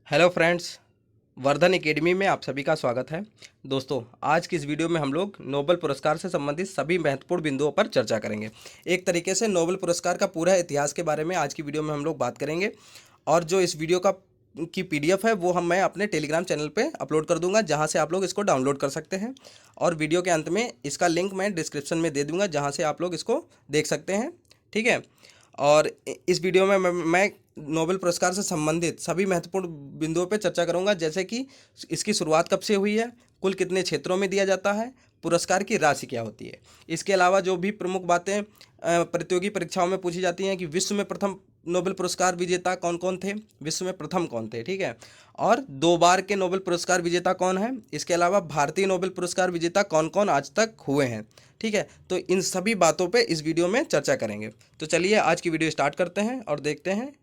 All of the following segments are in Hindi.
हेलो फ्रेंड्स, वर्धन एकेडमी में आप सभी का स्वागत है। दोस्तों, आज की इस वीडियो में हम लोग नोबेल पुरस्कार से संबंधित सभी महत्वपूर्ण बिंदुओं पर चर्चा करेंगे। एक तरीके से नोबेल पुरस्कार का पूरा इतिहास के बारे में आज की वीडियो में हम लोग बात करेंगे। और जो इस वीडियो का की पीडीएफ है वो मैं अपने टेलीग्राम चैनल पे अपलोड कर दूंगा, जहां से आप लोग इसको डाउनलोड कर सकते हैं। और वीडियो के अंत में इसका लिंक मैं डिस्क्रिप्शन में दे दूंगा, जहां से आप लोग इसको देख सकते हैं। ठीक है। और इस वीडियो में मैं नोबेल पुरस्कार से संबंधित सभी महत्वपूर्ण बिंदुओं पर चर्चा करूंगा, जैसे कि इसकी शुरुआत कब से हुई है, कुल कितने क्षेत्रों में दिया जाता है, पुरस्कार की राशि क्या होती है। इसके अलावा जो भी प्रमुख बातें प्रतियोगी परीक्षाओं में पूछी जाती हैं कि विश्व में प्रथम नोबेल पुरस्कार विजेता कौन कौन थे, विश्व में प्रथम कौन थे। ठीक है। और 2 बार के नोबेल पुरस्कार विजेता कौन है, इसके अलावा भारतीय नोबेल पुरस्कार विजेता कौन कौन आज तक हुए हैं। ठीक है। तो इन सभी बातों पे इस वीडियो में चर्चा करेंगे। तो चलिए आज की वीडियो स्टार्ट करते हैं और देखते हैं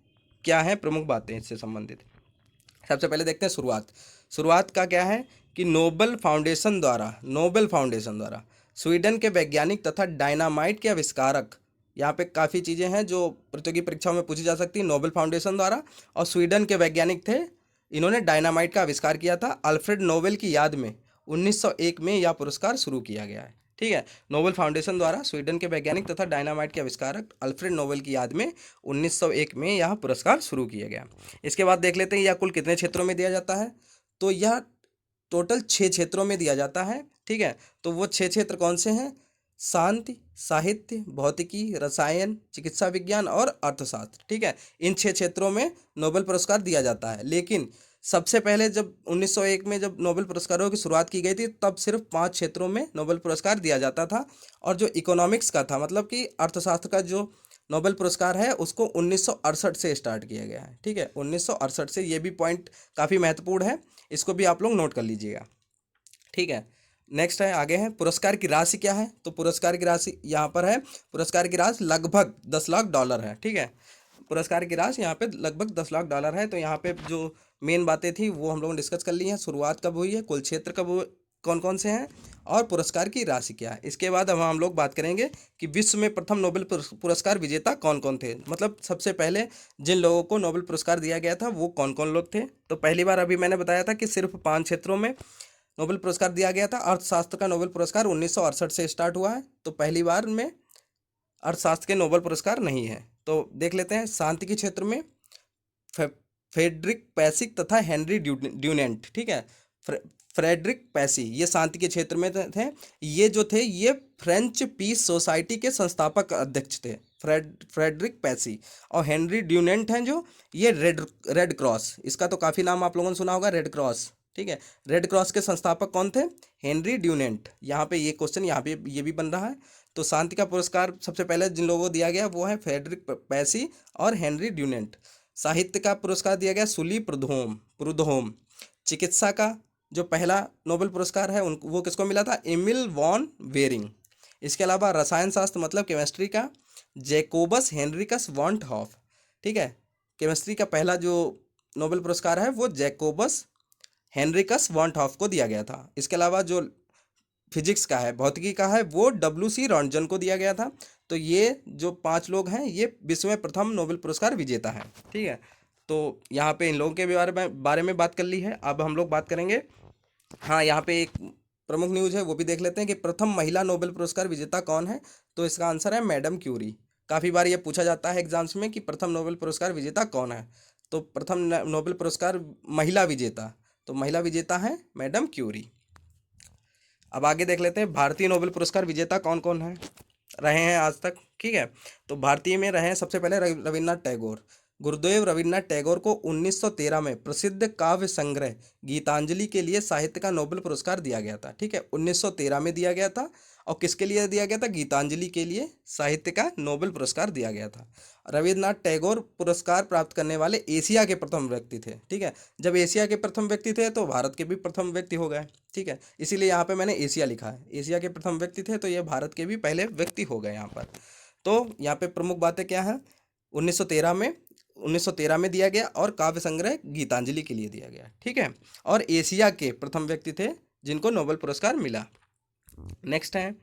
क्या है प्रमुख बातें इससे संबंधित। सबसे पहले देखते हैं शुरुआत का क्या है कि नोबेल फाउंडेशन द्वारा स्वीडन के वैज्ञानिक तथा डायनामाइट के आविष्कारक, यहाँ पे काफ़ी चीज़ें हैं जो प्रतियोगी परीक्षाओं में पूछी जा सकती है। नोबेल फाउंडेशन द्वारा, और स्वीडन के वैज्ञानिक थे, इन्होंने डायनामाइट का आविष्कार किया था। अल्फ्रेड नोबेल की याद में 1901 में यह पुरस्कार शुरू किया गया है। ठीक है। नोबेल फाउंडेशन द्वारा स्वीडन के वैज्ञानिक तथा डायनामाइट के आविष्कारक अल्फ्रेड नोबेल की याद में 1901 में यह पुरस्कार शुरू किया गया। इसके बाद देख लेते हैं यह कुल कितने क्षेत्रों में दिया जाता है। तो यह टोटल 6 क्षेत्रों में दिया जाता है। ठीक है। तो वो 6 क्षेत्र कौन से हैं? शांति, साहित्य, भौतिकी, रसायन, चिकित्सा विज्ञान और अर्थशास्त्र। ठीक है। इन 6 क्षेत्रों में नोबेल पुरस्कार दिया जाता है। लेकिन सबसे पहले जब 1901 में जब नोबेल पुरस्कारों की शुरुआत की गई थी, तब सिर्फ 5 क्षेत्रों में नोबेल पुरस्कार दिया जाता था। और जो इकोनॉमिक्स का था, मतलब कि अर्थशास्त्र का जो नोबेल पुरस्कार है, उसको 1968 से स्टार्ट किया गया है। ठीक है। 1968 से, ये भी पॉइंट काफ़ी महत्वपूर्ण है, इसको भी आप लोग नोट कर लीजिएगा। ठीक है। नेक्स्ट है, आगे है पुरस्कार की राशि क्या है। तो पुरस्कार की राशि यहाँ पर है, पुरस्कार की राशि लगभग $10 लाख है। ठीक है। पुरस्कार की राशि यहाँ पे लगभग $10 लाख है। तो यहाँ पे जो मेन बातें थी वो हम लोगों ने डिस्कस कर ली हैं। शुरुआत कब हुई है, कुल क्षेत्र कौन कौन से हैं, और पुरस्कार की राशि क्या है। इसके बाद अब हम लोग बात करेंगे कि विश्व में प्रथम नोबेल पुरस्कार विजेता कौन कौन थे, मतलब सबसे पहले जिन लोगों को नोबेल पुरस्कार दिया गया था वो कौन कौन लोग थे। तो पहली बार अभी मैंने बताया था कि सिर्फ 5 क्षेत्रों में नोबेल पुरस्कार दिया गया था। अर्थशास्त्र का नोबेल पुरस्कार 1968 से स्टार्ट हुआ है, तो पहली बार में अर्थशास्त्र के नोबेल पुरस्कार नहीं है। तो देख लेते हैं, शांति के क्षेत्र में फ्रेडरिक पैसिक तथा हेनरी ड्यूनेंट। ठीक है। फ्रेडरिक पैसी ये शांति के क्षेत्र में थे। ये जो थे ये फ्रेंच पीस सोसाइटी के संस्थापक अध्यक्ष थे, फ्रेडरिक पैसी। और हेनरी ड्यूनेंट हैं जो, ये रेड क्रॉस, इसका तो काफ़ी नाम आप लोगों ने सुना होगा, रेड क्रॉस। ठीक है। रेड क्रॉस के संस्थापक कौन थे? Henry Dunant. यहाँ पे ये क्वेश्चन यहाँ पे ये भी बन रहा है। तो शांति का पुरस्कार सबसे पहले जिन लोगों को दिया गया वो है फ्रेडरिक पैसी और हेनरी ड्यूनेंट। साहित्य का पुरस्कार दिया गया सुली प्रुडहोम। चिकित्सा का जो पहला नोबेल पुरस्कार है उन वो किसको मिला था? Emil von Behring. इसके अलावा रसायन शास्त्र मतलब केमिस्ट्री का जैकोबस हेनरिकस वॉन्ट हॉफ। ठीक है। केमिस्ट्री का पहला जो नोबेल पुरस्कार है वो जैकोबस हेनरिकस वॉन्ट हॉफ को दिया गया था। इसके अलावा जो फिजिक्स का है, भौतिकी का है, वो WC रॉन्टजन को दिया गया था। तो ये जो 5 लोग हैं ये विश्व में प्रथम नोबेल पुरस्कार विजेता है। ठीक है। तो यहाँ पे इन लोगों के बारे में बात कर ली है। अब हम लोग बात करेंगे, हाँ, यहाँ पे एक प्रमुख न्यूज़ है वो भी देख लेते हैं कि प्रथम महिला नोबेल पुरस्कार विजेता कौन है। तो इसका आंसर है मैडम क्यूरी। काफ़ी बार ये पूछा जाता है एग्जाम्स में कि प्रथम नोबेल पुरस्कार विजेता कौन है। तो प्रथम नोबेल पुरस्कार महिला विजेता, तो महिला विजेता है मैडम क्यूरी। अब आगे देख लेते हैं भारतीय नोबेल पुरस्कार विजेता कौन कौन है रहे हैं आज तक। ठीक है। तो भारतीय में रहे हैं सबसे पहले रविन्द्रनाथ टैगोर। गुरुदेव रविन्द्रनाथ टैगोर को 1913 में प्रसिद्ध काव्य संग्रह गीतांजलि के लिए साहित्य का नोबेल पुरस्कार दिया गया था। ठीक है। 1913 में दिया गया था। और किसके लिए दिया गया था? गीतांजलि के लिए साहित्य का नोबेल पुरस्कार दिया गया था। रविन्द्रनाथ टैगोर पुरस्कार प्राप्त करने वाले एशिया के प्रथम व्यक्ति थे। ठीक है। जब एशिया के प्रथम व्यक्ति थे तो भारत के भी प्रथम व्यक्ति हो गए। ठीक है। इसीलिए यहाँ पे मैंने एशिया लिखा है। एशिया के प्रथम व्यक्ति थे तो ये भारत के भी पहले व्यक्ति हो गए यहाँ पर। तो यहाँ पे प्रमुख बातें क्या हैं? 1913 में दिया गया और काव्य संग्रह गीतांजलि के लिए दिया गया। ठीक है। और एशिया के प्रथम व्यक्ति थे जिनको नोबेल पुरस्कार मिला। नेक्स्ट है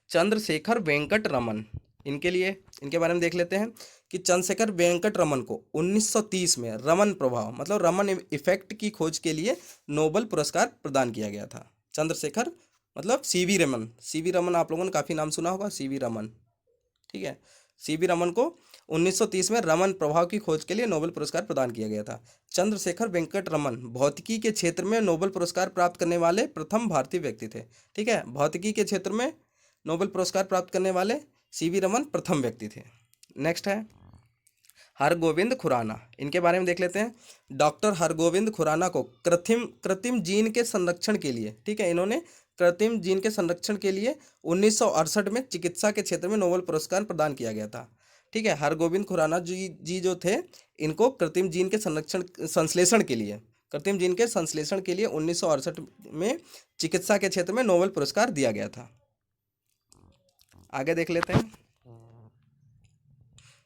चंद्रशेखर वेंकट रमन। इनके बारे में देख लेते हैं कि चंद्रशेखर वेंकट रमन को 1930 में रमन प्रभाव मतलब रमन इफेक्ट की खोज के लिए नोबेल पुरस्कार प्रदान किया गया था। चंद्रशेखर मतलब सीवी रमन, सीवी रमन आप लोगों ने काफ़ी नाम सुना होगा, सीवी रमन, ठीक है। सीवी रमन को 1930 में रमन प्रभाव की खोज के लिए नोबेल पुरस्कार प्रदान किया गया था। चंद्रशेखर वेंकट रमन भौतिकी के क्षेत्र में नोबेल पुरस्कार प्राप्त करने वाले प्रथम भारतीय व्यक्ति थे, ठीक है। भौतिकी के क्षेत्र में नोबेल पुरस्कार प्राप्त करने वाले सीवी रमन प्रथम व्यक्ति थे। नेक्स्ट है हरगोविंद खुराना, इनके बारे में देख लेते हैं। डॉक्टर हरगोविंद खुराना को कृत्रिम जीन के संरक्षण के लिए, ठीक है, इन्होंने कृत्रिम जीन के संरक्षण के लिए 1968 में चिकित्सा के क्षेत्र में नोबेल पुरस्कार प्रदान किया गया था, ठीक है। हरगोविंद खुराना जी जो थे, इनको कृत्रिम जीन के संश्लेषण के लिए, कृत्रिम जीन के संश्लेषण के लिए 1968 में चिकित्सा के क्षेत्र में नोबेल पुरस्कार दिया गया था। आगे देख लेते हैं।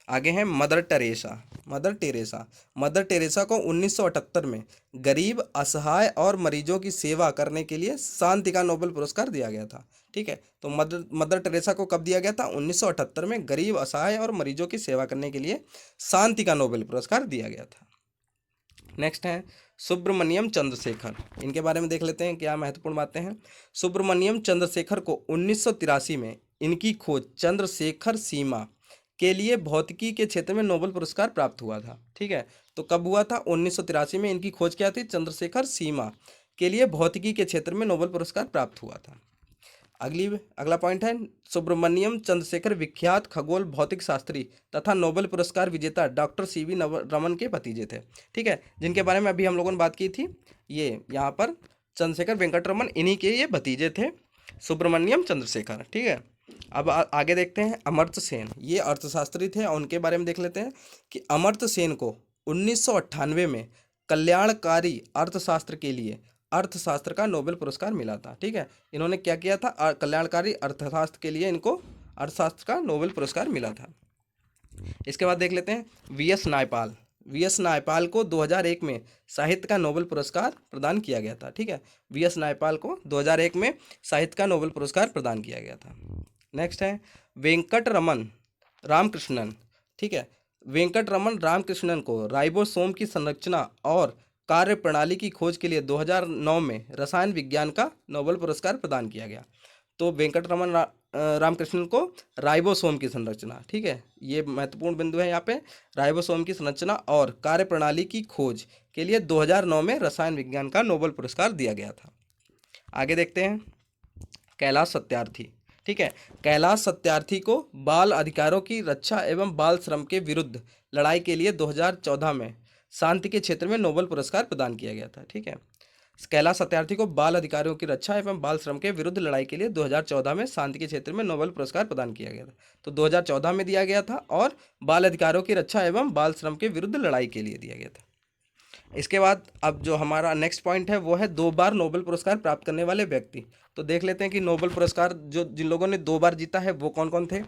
आगे हैं मदर टेरेसा। मदर टेरेसा को 1978 में गरीब, असहाय और मरीजों की सेवा करने के लिए शांति का नोबेल पुरस्कार दिया गया था, ठीक है। तो मदर टेरेसा को कब दिया गया था? 1978 में गरीब, असहाय और मरीजों की सेवा करने के लिए शांति का नोबेल पुरस्कार दिया गया था। नेक्स्ट है सुब्रमण्यम चंद्रशेखर, इनके बारे में देख लेते हैं क्या महत्वपूर्ण बातें हैं। सुब्रमण्यम चंद्रशेखर को 1983 में इनकी खोज चंद्रशेखर सीमा के लिए भौतिकी के क्षेत्र में नोबेल पुरस्कार प्राप्त हुआ था, ठीक है। तो कब हुआ था? 1983 में इनकी खोज क्या थी? चंद्रशेखर सीमा के लिए भौतिकी के क्षेत्र में नोबेल पुरस्कार प्राप्त हुआ था। अगला पॉइंट है सुब्रमण्यम चंद्रशेखर विख्यात खगोल भौतिक शास्त्री तथा नोबेल पुरस्कार विजेता डॉक्टर सीवी रमन के भतीजे थे, ठीक है, जिनके बारे में अभी हम लोगों ने बात की थी। ये यहाँ पर चंद्रशेखर वेंकट रमन, इन्हीं के ये भतीजे थे सुब्रमण्यम चंद्रशेखर, ठीक है। अब आगे देखते हैं अमर्त्य सेन, ये अर्थशास्त्री थे और उनके बारे में देख लेते हैं कि अमर्त्य सेन को 1998 में कल्याणकारी अर्थशास्त्र के लिए अर्थशास्त्र का नोबेल पुरस्कार मिला था, ठीक है। इन्होंने क्या किया था? कल्याणकारी अर्थशास्त्र के लिए इनको अर्थशास्त्र का नोबेल पुरस्कार मिला था। इसके बाद देख लेते हैं वी एस नायपाल को 2001 में साहित्य का नोबेल पुरस्कार प्रदान किया गया था, ठीक है। वी एस नायपाल को 2001 में साहित्य का नोबेल पुरस्कार प्रदान किया गया था। नेक्स्ट है वेंकट रमन रामकृष्णन, ठीक है। वेंकट रमन रामकृष्णन को राइबोसोम की संरचना और कार्य प्रणाली की खोज के लिए 2009 में रसायन विज्ञान का नोबेल पुरस्कार प्रदान किया गया। तो वेंकट रमन रामकृष्णन को राइबोसोम की संरचना, ठीक है, ये महत्वपूर्ण बिंदु है यहाँ पे, राइबोसोम की संरचना और कार्य प्रणाली की खोज के लिए 2009 में रसायन विज्ञान का नोबेल पुरस्कार दिया गया था। आगे देखते हैं कैलाश सत्यार्थी, ठीक है। कैलाश सत्यार्थी को बाल अधिकारों की रक्षा एवं बाल श्रम के विरुद्ध लड़ाई के लिए 2014 में शांति के क्षेत्र में नोबेल पुरस्कार प्रदान किया गया था, ठीक है। कैलाश सत्यार्थी को बाल अधिकारों की रक्षा एवं बाल श्रम के विरुद्ध लड़ाई के लिए 2014 में शांति के क्षेत्र में नोबेल पुरस्कार प्रदान किया गया था। तो 2014 में दिया गया था और बाल अधिकारों की रक्षा एवं बाल श्रम के विरुद्ध लड़ाई के लिए दिया गया था। इसके बाद अब जो हमारा नेक्स्ट पॉइंट है वो है 2 बार नोबेल पुरस्कार प्राप्त करने वाले व्यक्ति। तो देख लेते हैं कि नोबेल पुरस्कार जो जिन लोगों ने 2 बार जीता है वो कौन कौन थे।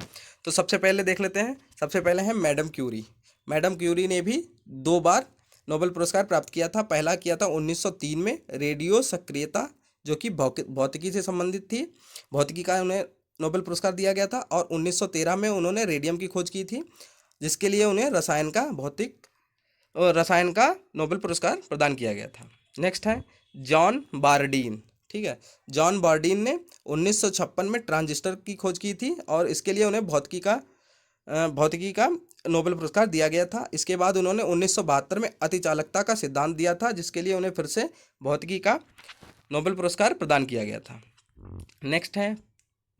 तो सबसे पहले देख लेते हैं, सबसे पहले है मैडम क्यूरी। मैडम क्यूरी ने भी 2 बार नोबेल पुरस्कार प्राप्त किया था। पहला किया था 1903 में रेडियो सक्रियता, जो कि भौतिकी से संबंधित थी, भौतिकी का उन्हें नोबेल पुरस्कार दिया गया था। और 1913 में उन्होंने रेडियम की खोज की थी, जिसके लिए उन्हें रसायन का नोबेल पुरस्कार प्रदान किया गया था। नेक्स्ट है जॉन बारडीन, ठीक है। जॉन बारडीन ने 1956 में ट्रांजिस्टर की खोज की थी और इसके लिए उन्हें भौतिकी का नोबेल पुरस्कार दिया गया था। इसके बाद उन्होंने 1972 में अतिचालकता का सिद्धांत दिया था, जिसके लिए उन्हें फिर से भौतिकी का नोबेल पुरस्कार प्रदान किया गया था। नेक्स्ट है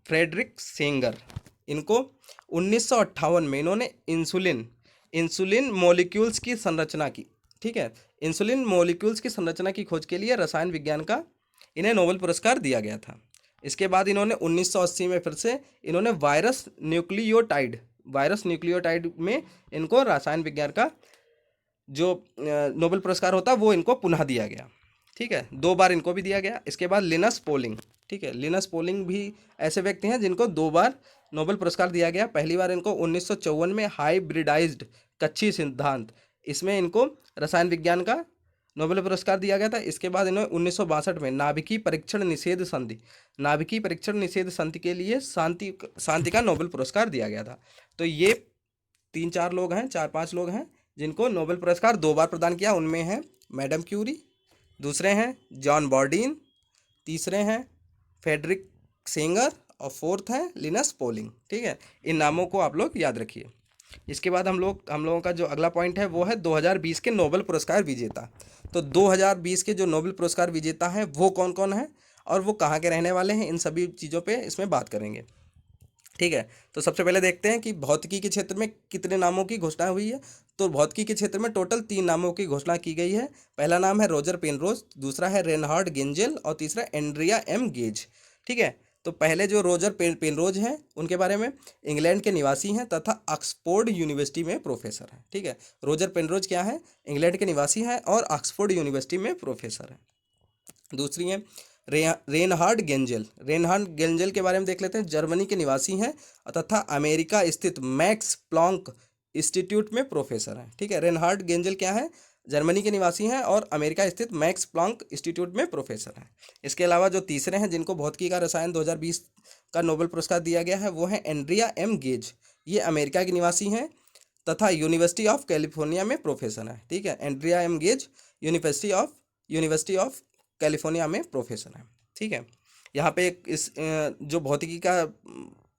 फ्रेडरिक सेंगर। इनको 1958 में इन्होंने इंसुलिन मॉलिक्यूल्स की संरचना की, ठीक है। इंसुलिन मॉलिक्यूल्स की संरचना की खोज के लिए रसायन विज्ञान का इन्हें नोबेल पुरस्कार दिया गया था। इसके बाद इन्होंने 1980 में फिर से इन्होंने वायरस न्यूक्लियोटाइड में इनको रसायन विज्ञान का जो नोबेल पुरस्कार होता वो इनको पुनः दिया गया, ठीक है। 2 बार इनको भी दिया गया। इसके बाद लिनस पॉलिंग, ठीक है। लिनस पॉलिंग भी ऐसे व्यक्ति हैं जिनको 2 बार नोबेल पुरस्कार दिया गया। पहली बार इनको 1954 में हाइब्रिडाइज्ड कक्षीय सिद्धांत, इसमें इनको रसायन विज्ञान का नोबेल पुरस्कार दिया गया था। इसके बाद इन्हें 1962 में नाभिकीय परीक्षण निषेध संधि के लिए शांति का नोबेल पुरस्कार दिया गया था। तो ये तीन चार लोग हैं, चार पांच लोग हैं जिनको नोबेल पुरस्कार 2 बार प्रदान किया। उनमें हैं मैडम क्यूरी, दूसरे हैं जॉन बॉर्डीन, तीसरे हैं फेडरिक सेंगर और फोर्थ है लिनस पॉलिंग। ठीक है, इन नामों को आप लोग याद रखिए। इसके बाद हम लोगों का जो अगला पॉइंट है वो है 2020 के नोबेल पुरस्कार विजेता। तो 2020 के जो नोबेल पुरस्कार विजेता हैं वो कौन कौन है और वो कहाँ के रहने वाले हैं, इन सभी चीज़ों पे इसमें बात करेंगे। ठीक है, तो सबसे पहले देखते हैं कि भौतिकी के क्षेत्र में कितने नामों की घोषणा हुई है। तो भौतिकी के क्षेत्र में टोटल 3 नामों की घोषणा की गई है। पहला नाम है रॉजर पेनरोज, दूसरा है रेनहार्ड गेंजेल और तीसरा एंड्रिया एम गेज। ठीक है, तो पहले जो रॉजर पेनरोज हैं उनके बारे में, इंग्लैंड के निवासी हैं तथा ऑक्सफोर्ड यूनिवर्सिटी में प्रोफेसर हैं। ठीक है, रॉजर पेनरोज क्या है, इंग्लैंड के निवासी हैं और ऑक्सफोर्ड यूनिवर्सिटी में प्रोफेसर हैं। दूसरी है रेनहार्ड गेंजेल। रेनहार्ड गेंजेल के बारे में देख लेते हैं। जर्मनी के निवासी हैं तथा अमेरिका स्थित मैक्स प्लॉन्क इंस्टीट्यूट में प्रोफेसर हैं। ठीक है, रेनहार्ड गेंजेल क्या है, जर्मनी के निवासी हैं और अमेरिका स्थित मैक्स प्लॉन्क इंस्टीट्यूट में प्रोफेसर हैं। इसके अलावा जो तीसरे हैं जिनको भौतिकी का रसायन 2020 का नोबेल पुरस्कार दिया गया है वो है एंड्रिया एम गेज। ये अमेरिका के निवासी हैं तथा यूनिवर्सिटी ऑफ कैलिफोर्निया में प्रोफेसर हैं। ठीक है, Andrea M Ghez university of California में प्रोफेसर हैं। ठीक है, यहाँ पे जो भौतिकी का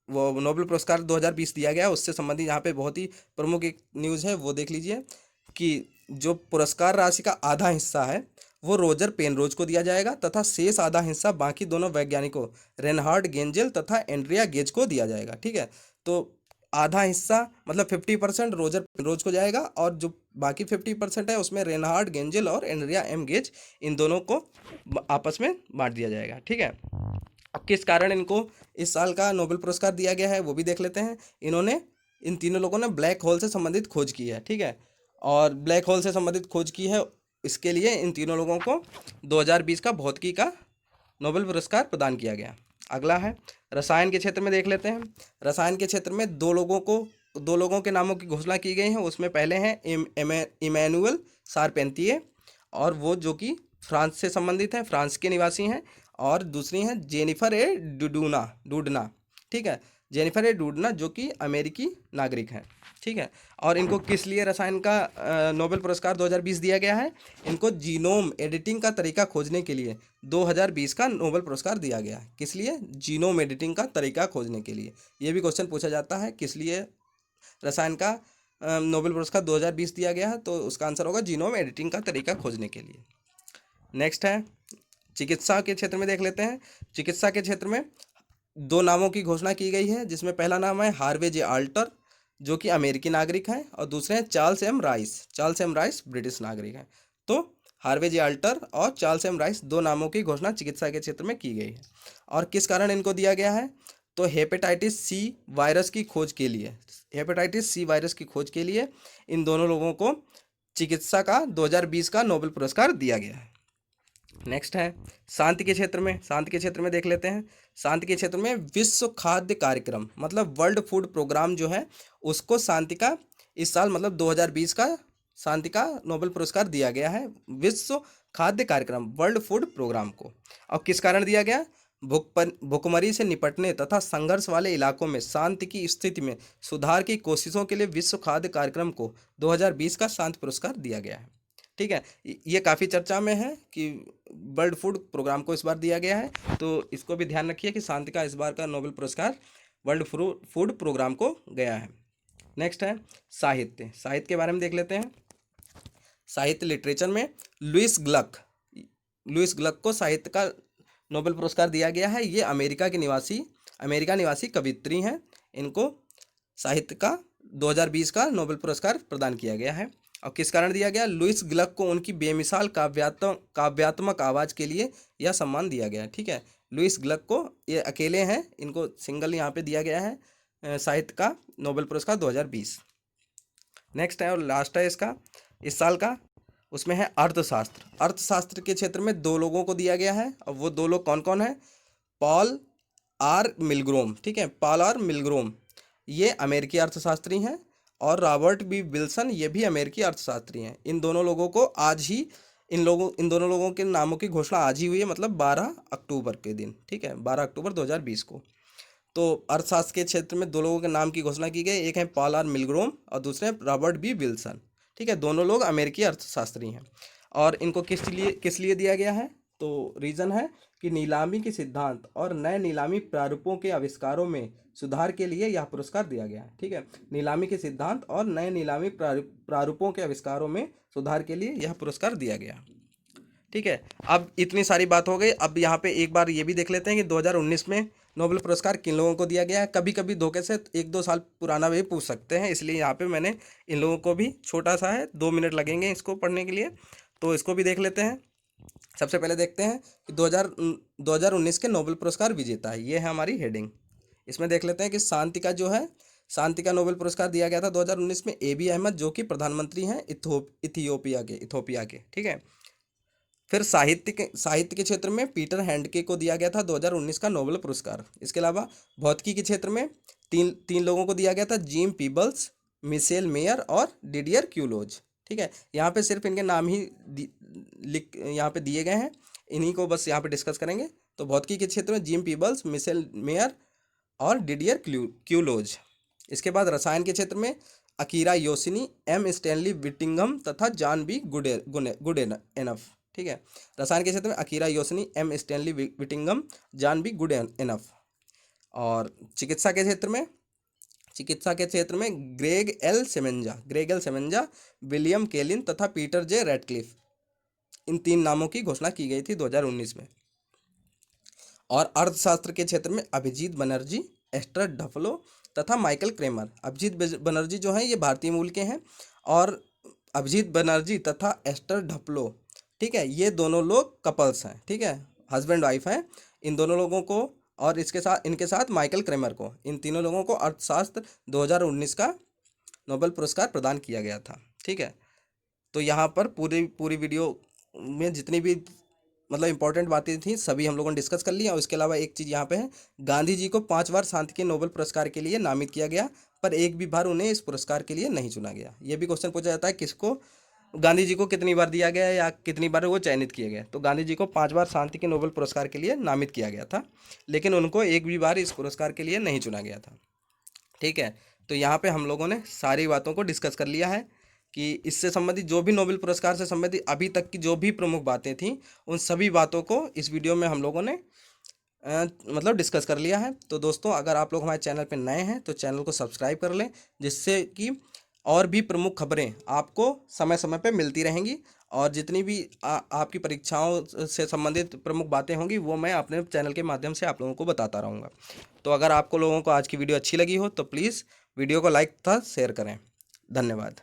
वो नोबेल पुरस्कार 2020 दिया गया है उससे संबंधित यहाँ पे बहुत ही प्रमुख एक न्यूज़ है, वो देख लीजिए कि जो पुरस्कार राशि का आधा हिस्सा है वो रॉजर पेनरोज को दिया जाएगा तथा शेष आधा हिस्सा बाकी दोनों वैज्ञानिकों रेनहार्ड गेंजेल तथा एंड्रिया गेज को दिया जाएगा। ठीक है, तो आधा हिस्सा मतलब 50% रॉजर पेनरोज को जाएगा और जो बाकी 50% है उसमें रेनहार्ड गेंजेल और एंड्रिया एम गेज, इन दोनों को आपस में बांट दिया जाएगा। ठीक है, अब किस कारण इनको इस साल का नोबेल पुरस्कार दिया गया है वो भी देख लेते हैं। इन तीनों लोगों ने ब्लैक होल से संबंधित खोज की है। ठीक है, और ब्लैक होल से संबंधित खोज की है, इसके लिए इन तीनों लोगों को 2020 का भौतिकी का नोबेल पुरस्कार प्रदान किया गया। अगला है रसायन के क्षेत्र में देख लेते हैं। रसायन के क्षेत्र में दो लोगों के नामों की घोषणा की गई है। उसमें पहले हैं इमैनुअल शारपेंतिये, और वो जो कि फ्रांस से संबंधित हैं, फ्रांस के निवासी हैं। और दूसरी हैं जेनिफर ए डूडना। ठीक है, जेनिफर ए डूडना जो कि अमेरिकी नागरिक हैं। ठीक है, और इनको किस लिए रसायन का नोबेल पुरस्कार 2020 दिया गया है, इनको जीनोम एडिटिंग का तरीका खोजने के लिए 2020 का नोबेल पुरस्कार दिया गया है। किस लिए, जीनोम एडिटिंग का तरीका खोजने के लिए। ये भी क्वेश्चन पूछा जाता है, किस लिए रसायन का नोबेल पुरस्कार 2020 दिया गया है, तो उसका आंसर होगा जीनोम एडिटिंग का तरीका खोजने के लिए। नेक्स्ट है चिकित्सा के क्षेत्र में देख लेते हैं। चिकित्सा के क्षेत्र में 2 नामों की घोषणा की गई है, जिसमें पहला नाम है हार्वे जे आल्टर जो कि अमेरिकी नागरिक हैं, और दूसरे हैं चार्ल्स एम राइस ब्रिटिश नागरिक हैं। तो हार्वे जे आल्टर और चार्ल्स एम राइस 2 नामों की घोषणा चिकित्सा के क्षेत्र में की गई है। और किस कारण इनको दिया गया है, तो हेपेटाइटिस सी वायरस की खोज के लिए इन दोनों लोगों को चिकित्सा का 2020 का नोबेल पुरस्कार दिया गया है। नेक्स्ट है शांति के क्षेत्र में देख लेते हैं। शांति के क्षेत्र में विश्व खाद्य कार्यक्रम मतलब वर्ल्ड फूड प्रोग्राम जो है उसको शांति का इस साल मतलब 2020 का शांति का नोबेल पुरस्कार दिया गया है, विश्व खाद्य कार्यक्रम वर्ल्ड फूड प्रोग्राम को। और किस कारण दिया गया, भुखमरी से निपटने तथा संघर्ष वाले इलाकों में शांति की स्थिति में सुधार की कोशिशों के लिए विश्व खाद्य कार्यक्रम को 2020 का शांति पुरस्कार दिया गया है। ठीक है, ये काफ़ी चर्चा में है कि वर्ल्ड फूड प्रोग्राम को इस बार दिया गया है, तो इसको भी ध्यान रखिए कि शांति का इस बार का नोबेल पुरस्कार वर्ल्ड फूड प्रोग्राम को गया है। नेक्स्ट है साहित्य के बारे में देख लेते हैं। साहित्य लिटरेचर में लुइस ग्लक को साहित्य का नोबेल पुरस्कार दिया गया है। ये अमेरिका निवासी कवित्री हैं। इनको साहित्य का 2020 का नोबेल पुरस्कार प्रदान किया गया है। और किस कारण दिया गया, लुइस ग्लक को उनकी बेमिसाल काव्यात्मक आवाज़ के लिए यह सम्मान दिया गया। ठीक है, लुइस ग्लक को, ये अकेले हैं, इनको सिंगल यहाँ पे दिया गया है साहित्य का नोबेल पुरस्कार 2020। नेक्स्ट है और लास्ट है इसका इस साल का, उसमें है अर्थशास्त्र के क्षेत्र में 2 लोगों को दिया गया है। और वो 2 लोग कौन कौन है, पॉल आर मिलग्रोम। ठीक है, पॉल आर मिलग्रोम ये अमेरिकी अर्थशास्त्री हैं, और रॉबर्ट बी विल्सन ये भी अमेरिकी अर्थशास्त्री हैं। इन दोनों लोगों को आज ही इन दोनों लोगों के नामों की घोषणा आज ही हुई है, मतलब 12 अक्टूबर के दिन। ठीक है, 12 अक्टूबर 2020 को। तो अर्थशास्त्र के क्षेत्र में 2 लोगों के नाम की घोषणा की गई। एक है पॉल आर मिलग्रोम और दूसरे रॉबर्ट बी विल्सन। ठीक है, दोनों लोग अमेरिकी अर्थशास्त्री हैं। और इनको किस लिए दिया गया है? तो रीज़न है कि नीलामी के सिद्धांत और नए नीलामी प्रारूपों के आविष्कारों में सुधार के लिए यह पुरस्कार दिया गया है। ठीक है, नीलामी के सिद्धांत और नए नीलामी प्रारूपों के आविष्कारों में सुधार के लिए यह पुरस्कार दिया गया। ठीक है, अब इतनी सारी बात हो गई। अब यहाँ पे एक बार ये भी देख लेते हैं कि 2019 में नोबेल पुरस्कार किन लोगों को दिया गया है। कभी कभी धोखे से 1-2 साल पुराना भी पूछ सकते हैं, इसलिए यहाँ पे मैंने इन लोगों को भी, छोटा सा है 2 मिनट लगेंगे इसको पढ़ने के लिए, तो इसको भी देख लेते हैं। सबसे पहले देखते हैं कि 2019 के नोबेल पुरस्कार विजेता है, ये है हमारी हेडिंग। इसमें देख लेते हैं कि शांति का जो है, शांति का नोबेल पुरस्कार दिया गया था 2019 में एबी अहमद, जो कि प्रधानमंत्री हैं इथियोपिया के। ठीक है, फिर साहित्य के क्षेत्र में पीटर हैंडके को दिया गया था 2019 का नोबेल पुरस्कार। इसके अलावा भौतिकी के क्षेत्र में तीन लोगों को दिया गया था, जिम पीबल्स, मिशेल मेयर और डिडियर क्यूलोज। ठीक है, यहाँ पे सिर्फ इनके नाम ही यहाँ पे दिए गए हैं, इन्हीं को बस यहाँ पे डिस्कस करेंगे। तो भौतिकी के क्षेत्र में जिम पीबल्स, मिशेल मेयर और डिडियर क्यूलोज। इसके बाद रसायन के क्षेत्र में Akira Yoshino, M Stanley Whittingham तथा जॉन बी गुडेनफ। ठीक है, रसायन के क्षेत्र में Akira Yoshino, M Stanley Whittingham, John B Goodenough. और चिकित्सा के क्षेत्र में Gregg L Semenza, William Kaelin तथा पीटर जे रैटक्लिफ, इन 3 नामों की घोषणा की गई थी 2019 में। और अर्थशास्त्र के क्षेत्र में अभिजीत बनर्जी, एस्टर डफलो तथा माइकल क्रेमर। अभिजीत बनर्जी जो हैं ये भारतीय मूल के हैं, और अभिजीत बनर्जी तथा एस्टर डफलो, ठीक है, ये दोनों लोग कपल्स हैं। ठीक है, हस्बैंड वाइफ हैं। इन दोनों लोगों को और इनके साथ माइकल क्रेमर को, इन तीनों लोगों को अर्थशास्त्र 2019 का नोबेल पुरस्कार प्रदान किया गया था। ठीक है, तो यहाँ पर पूरी वीडियो में जितनी भी मतलब इंपॉर्टेंट बातें थी सभी हम लोगों ने डिस्कस कर ली। और इसके अलावा एक चीज़ यहाँ पे है, गांधी जी को 5 बार शांति के नोबेल पुरस्कार के लिए नामित किया गया, पर एक भी बार उन्हें इस पुरस्कार के लिए नहीं चुना गया। ये भी क्वेश्चन पूछा जाता है, किसको, गांधी जी को कितनी बार दिया गया या कितनी बार वो चयनित किए गए। तो गांधी जी को 5 बार शांति के नोबेल पुरस्कार के लिए नामित किया गया था, लेकिन उनको एक भी बार इस पुरस्कार के लिए नहीं चुना गया था। ठीक है, तो यहाँ पे हम लोगों ने सारी बातों को डिस्कस कर लिया है कि इससे संबंधित जो भी नोबेल पुरस्कार से संबंधित अभी तक की जो भी प्रमुख बातें थीं, उन सभी बातों को इस वीडियो में हम लोगों ने मतलब डिस्कस कर लिया है। तो दोस्तों, अगर आप लोग हमारे चैनल पर नए हैं तो चैनल को सब्सक्राइब कर लें, जिससे कि और भी प्रमुख खबरें आपको समय समय पर मिलती रहेंगी। और जितनी भी आपकी परीक्षाओं से संबंधित प्रमुख बातें होंगी वो मैं अपने चैनल के माध्यम से आप लोगों को बताता रहूँगा। तो अगर आपको लोगों को आज की वीडियो अच्छी लगी हो तो प्लीज़ वीडियो को लाइक तथा शेयर करें। धन्यवाद।